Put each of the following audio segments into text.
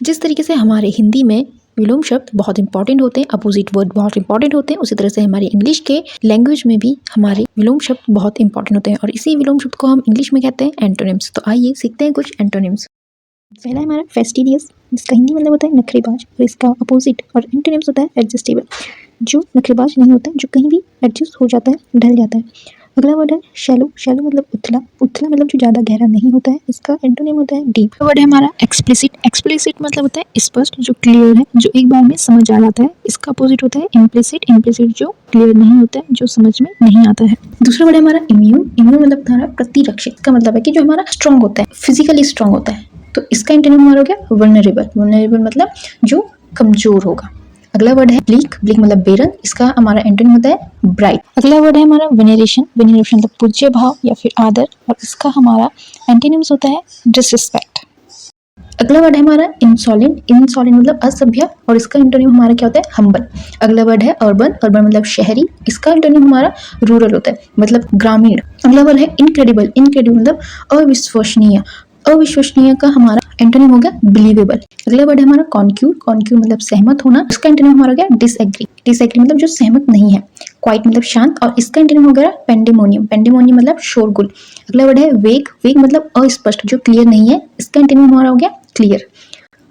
जिस तरीके से हमारे हिंदी में विलोम शब्द बहुत इंपॉर्टेंट होते हैं, अपोजिट वर्ड बहुत इंपॉर्टेंट होते हैं, उसी तरह से हमारे इंग्लिश के लैंग्वेज में भी हमारे विलोम शब्द बहुत इंपॉर्टेंट होते हैं और इसी विलोम शब्द को हम इंग्लिश में कहते हैं एंटोनिम्स। तो आइए सीखते हैं कुछ एंटोनिम्स। पहला हमारा फेस्टिडियस, जिसका हिंदी मतलब होता है नखरेबाज और इसका अपोजिट और एंटोनिम्स होता है एडजस्टेबल, जो नखरेबाज नहीं होता है, जो कहीं भी एडजस्ट हो जाता है, ढल जाता है। अगला वर्ड है शैलो, शैलो मतलब उथला, उथला मतलब जो ज़्यादा गहरा नहीं होता है, इसका एंटोनिम होता है डीप। वर्ड है हमारा एक्सप्लिसिट, एक्सप्लिसिट मतलब होता है स्पष्ट, जो क्लियर है, जो एक बार में समझ आ जाता है। इसका अपोजिट होता है इम्प्लिसिट, इम्प्लिसिट जो क्लियर नहीं होता है, जो समझ में नहीं आता है। दूसरा वर्ड है हमारा इम्यून, इम्यून मतलब हमारा प्रतिरक्षित का मतलब है कि जो हमारा स्ट्रॉन्ग होता है, फिजिकली स्ट्रॉन्ग होता है। तो इसका एंटोनिम हमारा हो गया वल्नरेबल, वल्नरेबल मतलब जो कमजोर होगा। अगला वर्ड है ब्लीक, ब्लीक मतलब बेरंग, इसका हमारा एंटोनिम होता है ब्राइट। अगला वर्ड है हमारा वेनेरेशन, वेनेरेशन मतलब पूज्य भाव या फिर आदर, और इसका हमारा एंटोनिम्स होता है डिसरिस्पेक्ट। अगला वर्ड है हमारा इंसॉलेंट, इंसॉलेंट मतलब असभ्य, और इसका एंटोनिम हमारा क्या होता है हम्बल। अगला वर्ड है अर्बन, अर्बन मतलब शहरी, इसका एंटोनिम हमारा रूरल होता है, मतलब ग्रामीण। अगला वर्ड है इनक्रेडिबल, इनक्रेडिबल मतलब अविश्वसनीय, अविश्वसनीय का हमारा एंटोनिम हो गया बिलीवेबल। अगला वर्ड है हमारा कॉन्क्यूर, कॉन्क्यूर मतलब सहमत होना, इसका एंटोनिम हमारा गया डिसएग्री, डिसएग्री मतलब जो सहमत नहीं है। क्वाइट मतलब शांत, और इसका एंटोनिम हो गया पेंडेमोनियम, पेंडेमोनियम मतलब शोरगुल। अगला वर्ड है वेग, वेग मतलब अस्पष्ट, जो क्लियर नहीं है, इसका एंटोनिम हमारा हो गया क्लियर।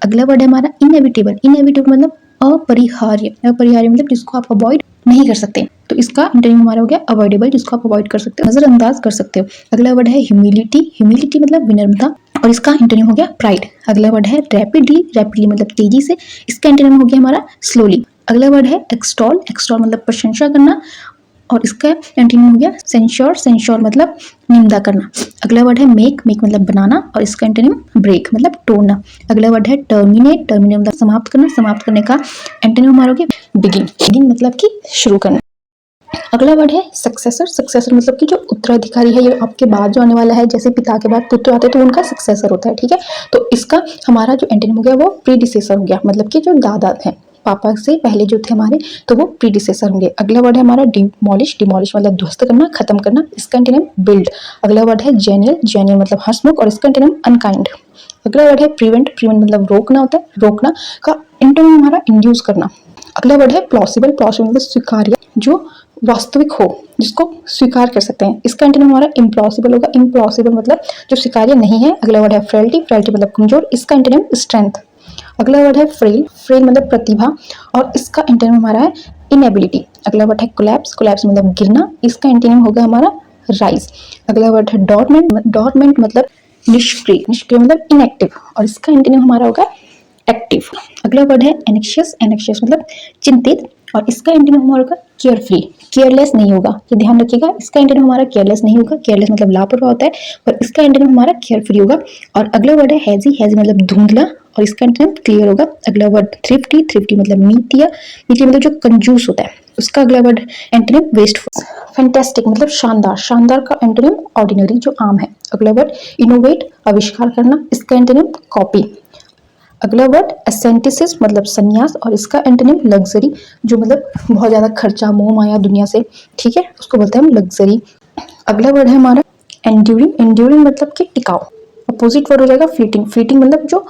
अगला वर्ड है हमारा इनएविटेबल, इनएविटेबल मतलब अपरिहार्य, अपरिहार्य मतलब जिसको आप अवॉइड नहीं कर सकते, तो इसका एंटोनिम हमारा हो गया अवॉइडेबल, जिसको आप अवॉइड कर सकते हो, नजरअंदाज कर सकते हो। अगला वर्ड है ह्यूमिलिटी, ह्यूमिलिटी मतलब विनम्रता, और इसका एंटोनिम हो गया प्राइड। अगला वर्ड है रैपिडली, रैपिडली मतलब तेजी से, इसका एंटोनिम हो गया हमारा स्लोली। अगला वर्ड है एक्सटॉल, एक्सटॉल मतलब प्रशंसा करना, और इसका एंटोनिम हो गया सेंश्योर, सेंश्योर मतलब निंदा करना। अगला वर्ड है मेक, मेक मतलब बनाना, और इसका एंटोनिम ब्रेक मतलब तोड़ना। अगला वर्ड है टर्मिनेट, टर्मिनेट मतलब समाप्त करना, समाप्त करने का एंटोनिम हमारा हो गया बिगिन, बिगिन मतलब कि शुरू करना। अगला वर्ड है सक्सेसर, सक्सेसर मतलब कि जो उत्तराधिकारी है, ये आपके बाद जो आने वाला है, जैसे पिता के बाद पुत्र आते हैं तो उनका सक्सेसर होता है, ठीक है। तो इसका हमारा जो एंटोनिम हो गया वो प्रीडिसेसर हो गया, मतलब कि जो दादा हैं, पापा से पहले जो थे हमारे, तो वो प्रीडिसेसर होंगे। अगला वर्ड है हमारा डिमोलिश, डिमोलिश मतलब ध्वस्त करना, खत्म करना, इसका एंटोनिम बिल्ड। अगला वर्ड है जेनियल, जेनियल मतलब हंसमुख, और इसका एंटोनिम अनकाइंड। अगला वर्ड है प्रिवेंट, प्रिवेंट मतलब रोकना होता है, रोकना का एंटोनिम हमारा इंड्यूस करना। अगला वर्ड है प्लॉसिबल, प्लॉसिबल मतलब स्वीकार्य, जो वास्तविक हो, जिसको स्वीकार कर सकते हैं, इसका एंटोनिम हमारा इम्प्लॉसिबल होगा, इम्प्लॉसिबल मतलब जो स्वीकार्य नहीं है। अगला वर्ड है फ्रेलिटी, फ्रेलिटी मतलब कमजोर, इसका एंटोनिम स्ट्रेंथ। अगला वर्ड है फ्रेल, फ्रेल मतलब प्रतिभा, और इसका एंटोनिम हमारा है इनएबिलिटी। अगला वर्ड है कोलैप्स, कोलैप्स मतलब गिरना, इसका एंटोनिम होगा हमारा राइज। अगला वर्ड है डॉर्मेंट, डॉर्मेंट मतलब निष्क्रिय, निष्क्रिय मतलब इनएक्टिव, और इसका एंटोनिम हमारा होगा एक्टिव। अगला वर्ड है एनेक्शियस, एनेक्शियस मतलब चिंतित, और इसका एंटोनिम हमारा होगा केयरफ्री, केयरलेस नहीं होगा, ये ध्यान रखिएगा, इसका एंटोनिम हमारा केयरलेस नहीं होगा, केयरलेस मतलब लापरवाह होता है, पर इसका एंटोनिम हमारा केयरफ्री होगा। और अगला वर्ड है हैजी, हैजी मतलब धुंधला, और इसका एंटोनिम क्लियर होगा। अगला वर्ड थ्रिफ्टी, थ्रिफ्टी मतलब मीतिया, मीतिया मतलब जो कंजूस होता है, उसका अगला वर्ड एंटोनिम वेस्टफुल। फैंटास्टिक मतलब शानदार, शानदार का एंटोनिम ऑर्डिनरी जो आम है। अगला वर्ड इनोवेट आविष्कार करना, इसका एंटोनिम कॉपी। अगला वर्ड एसेंटिसिस मतलब संन्यास, और इसका एंटोनिम लग्जरी, जो मतलब बहुत ज्यादा खर्चा, मोह माया दुनिया से, ठीक है, उसको बोलते हैं हम लग्जरी। अगला वर्ड है हमारा एंड्यूरिंग, एंड्यूरिंग मतलब कि टिकाऊ। अपोजिट वर्ड हो जाएगा फ्लीटिंग, फ्लीटिंग मतलब जो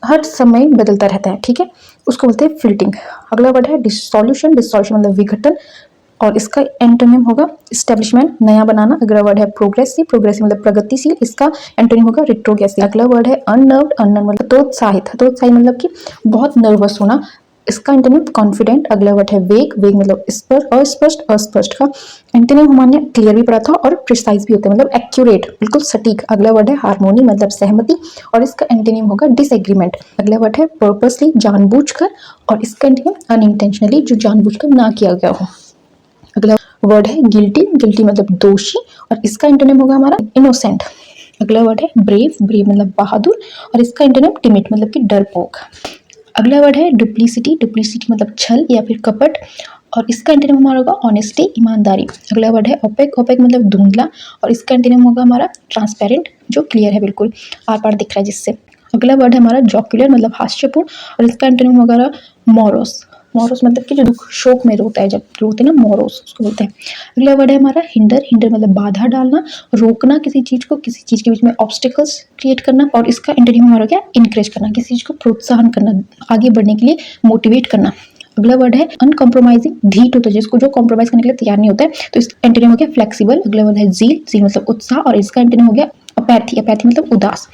हर समय बदलता रहता है, ठीक है, उसको बोलते हैं फ्लीटिंग। अगला वर्ड है डिसोल्यूशन, डिसोल्यूशन मतलब विघटन, और इसका एंटोनिम होगा स्टैब्लिशमेंट, नया बनाना। अगला वर्ड है प्रोग्रेसिव, प्रोग्रेसिव मतलब प्रगतिशील, इसका एंटोनिम होगा रिट्रोग्रेसिव। अगला वर्ड है अननर्व्ड, अननर्व्ड मतलब हतोत्साहित, हतोत्साहित मतलब कि बहुत नर्वस होना, इसका एंटोनिम कॉन्फिडेंट। अगला वर्ड है वेग, वेग मतलब स्पष्ट, अस्पष्ट, अस्पष्ट का एंटोनिम हमने क्लियर भी पढ़ा था, और प्रिसाइज भी होता है मतलब एक्यूरेट, बिल्कुल सटीक। अगला वर्ड है हार्मोनी मतलब सहमति, और इसका एंटोनिम होगा डिसएग्रीमेंट। अगला वर्ड है पर्पसली, जानबूझकर, और इसका एंटोनिम अनइंटेंशनली, जो जानबूझकर ना किया गया हो। अगला वर्ड है गिल्टी, गिल्टी मतलब दोषी, और इसका एंटोनिम होगा हमारा इनोसेंट। अगला वर्ड है ब्रेव, ब्रेव मतलब बहादुर, और इसका एंटोनिम टिमिड मतलब कि डरपोक। अगला वर्ड है डुप्लीसिटी, डुप्लीसिटी मतलब छल या फिर कपट, और इसका एंटोनिम हमारा होगा ऑनेस्टी, ईमानदारी। अगला वर्ड है ओपेक, ओपेक मतलब धुंधला, और इसका एंटोनिम होगा हमारा ट्रांसपेरेंट, जो क्लियर है, बिल्कुल आर पार दिख रहा है जिससे। अगला वर्ड है हमारा जॉक्युलर मतलब हास्यपूर्ण, और इसका एंटोनिम होगा मोरस, मोरोस मतलब कि जो दुख शोक में रोता है, जब रोते हैं ना मोरोस उसको बोलते हैं। अगला वर्ड है हमारा हिंडर। हिंडर मतलब बाधा डालना, रोकना किसी चीज़ को, किसी चीज़ के बीच में ऑब्स्टिकल्स क्रिएट करना। और इसका एंटोनिम हमारा क्या, इंकरेज करना, किसी चीज़ को प्रोत्साहन करना, आगे बढ़ने के लिए मोटिवेट करना। अगला वर्ड है अनकॉम्प्रोमाइजिंग। ढीठ होता है जिसको, जो कॉम्प्रोमाइज करने के लिए तैयार नहीं होता है, तो इस एंटोनिम हो गया फ्लेक्सिबल। अगला वर्ड है जील। जील मतलब उत्साह और इसका एंटोनिम हो गया अपैथी। अपैथी मतलब उदास।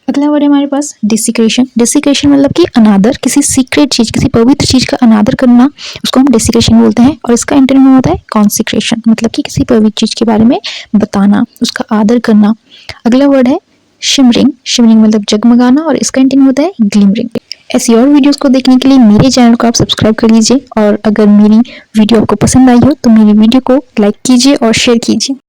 अगला वर्ड है हमारे पास डिसिक्रेशन। डिसिक्रेशन मतलब कि अनादर, किसी सीक्रेट चीज, किसी पवित्र चीज का अनादर करना, उसको हम डिसिक्रेशन बोलते हैं। और इसका एंटोनिम होता है कॉन्सिक्रेशन, मतलब कि किसी पवित्र चीज के बारे में बताना, उसका आदर करना। अगला वर्ड है शिमरिंग। शिमरिंग मतलब जगमगाना और इसका एंटोनिम होता है ग्लिमरिंग। ऐसी और वीडियोस को देखने के लिए मेरे चैनल को आप सब्सक्राइब कर लीजिए और अगर मेरी वीडियो आपको पसंद आई हो तो मेरी वीडियो को लाइक कीजिए और शेयर कीजिए।